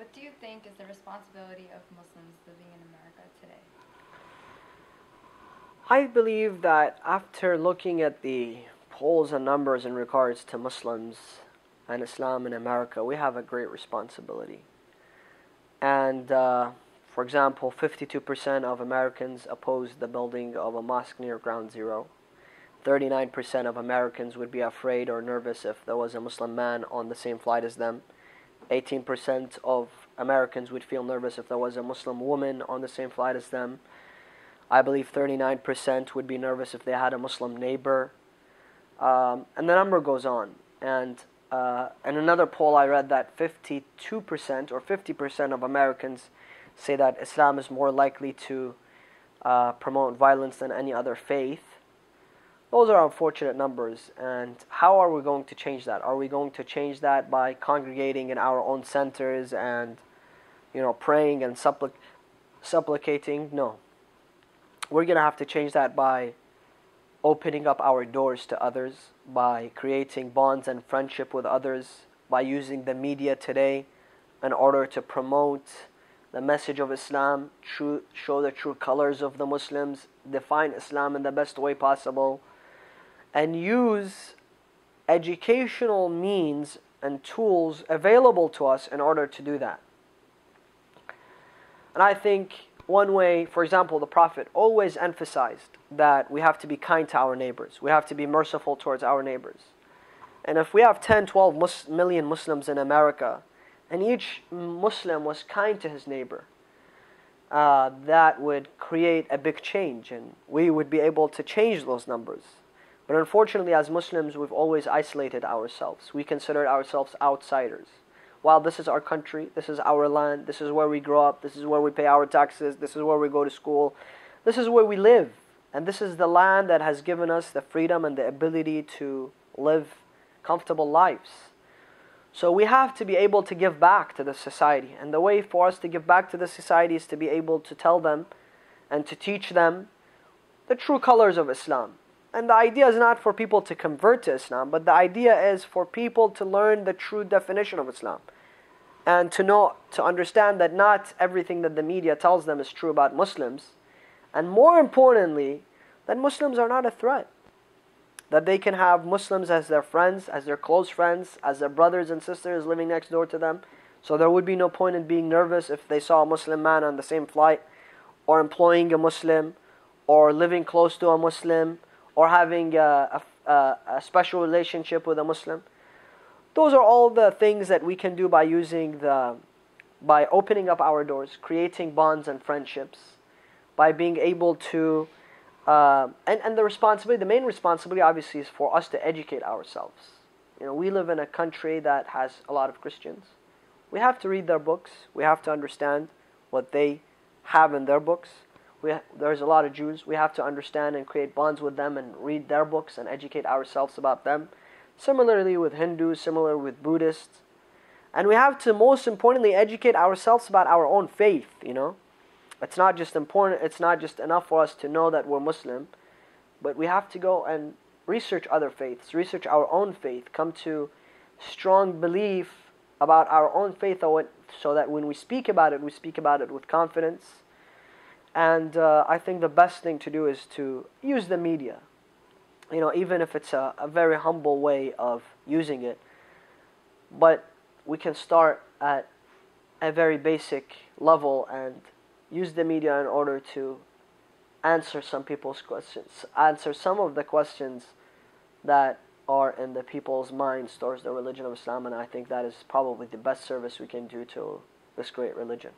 What do you think is the responsibility of Muslims living in America today? I believe that after looking at the polls and numbers in regards to Muslims and Islam in America, we have a great responsibility. And for example, 52% of Americans oppose the building of a mosque near Ground Zero. 39% of Americans would be afraid or nervous if there was a Muslim man on the same flight as them. 18% of Americans would feel nervous if there was a Muslim woman on the same flight as them. I believe 39% would be nervous if they had a Muslim neighbor. And the number goes on. And in another poll I read that 52% or 50% of Americans say that Islam is more likely to promote violence than any other faith. Those are unfortunate numbers, and how are we going to change that? Are we going to change that by congregating in our own centers and, praying and supplicating? No. We're going to have to change that by opening up our doors to others, by creating bonds and friendship with others, by using the media today in order to promote the message of Islam, show the true colors of the Muslims, define Islam in the best way possible, and use educational means and tools available to us in order to do that. And I think one way, for example, the Prophet always emphasized that we have to be kind to our neighbors. We have to be merciful towards our neighbors. And if we have 10, 12 million Muslims in America, and each Muslim was kind to his neighbor, that would create a big change, and we would be able to change those numbers. But unfortunately, as Muslims, we've always isolated ourselves. We consider ourselves outsiders. While this is our country, this is our land, this is where we grow up, this is where we pay our taxes, this is where we go to school, this is where we live. And this is the land that has given us the freedom and the ability to live comfortable lives. So we have to be able to give back to the society. And the way for us to give back to the society is to be able to tell them and to teach them the true colors of Islam. And the idea is not for people to convert to Islam, but the idea is for people to learn the true definition of Islam. And to understand that not everything that the media tells them is true about Muslims. And more importantly, that Muslims are not a threat. That they can have Muslims as their friends, as their close friends, as their brothers and sisters living next door to them. So there would be no point in being nervous if they saw a Muslim man on the same flight, or employing a Muslim, or living close to a Muslim, or having a special relationship with a Muslim. Those are all the things that we can do by by opening up our doors, creating bonds and friendships, by being able to, and the main responsibility obviously is for us to educate ourselves. We live in a country that has a lot of Christians. We have to read their books. We have to understand what they have in their books. There's a lot of Jews. We have to understand and create bonds with them and read their books and educate ourselves about them. Similarly with Hindus, similar with Buddhists. And we have to, most importantly, educate ourselves about our own faith, It's not just enough for us to know that we're Muslim, but we have to go and research other faiths, research our own faith, come to strong belief about our own faith so that when we speak about it with confidence. And I think the best thing to do is to use the media, even if it's a very humble way of using it. But we can start at a very basic level and use the media in order to answer some people's questions, answer some of the questions that are in the people's minds towards the religion of Islam. And I think that is probably the best service we can do to this great religion.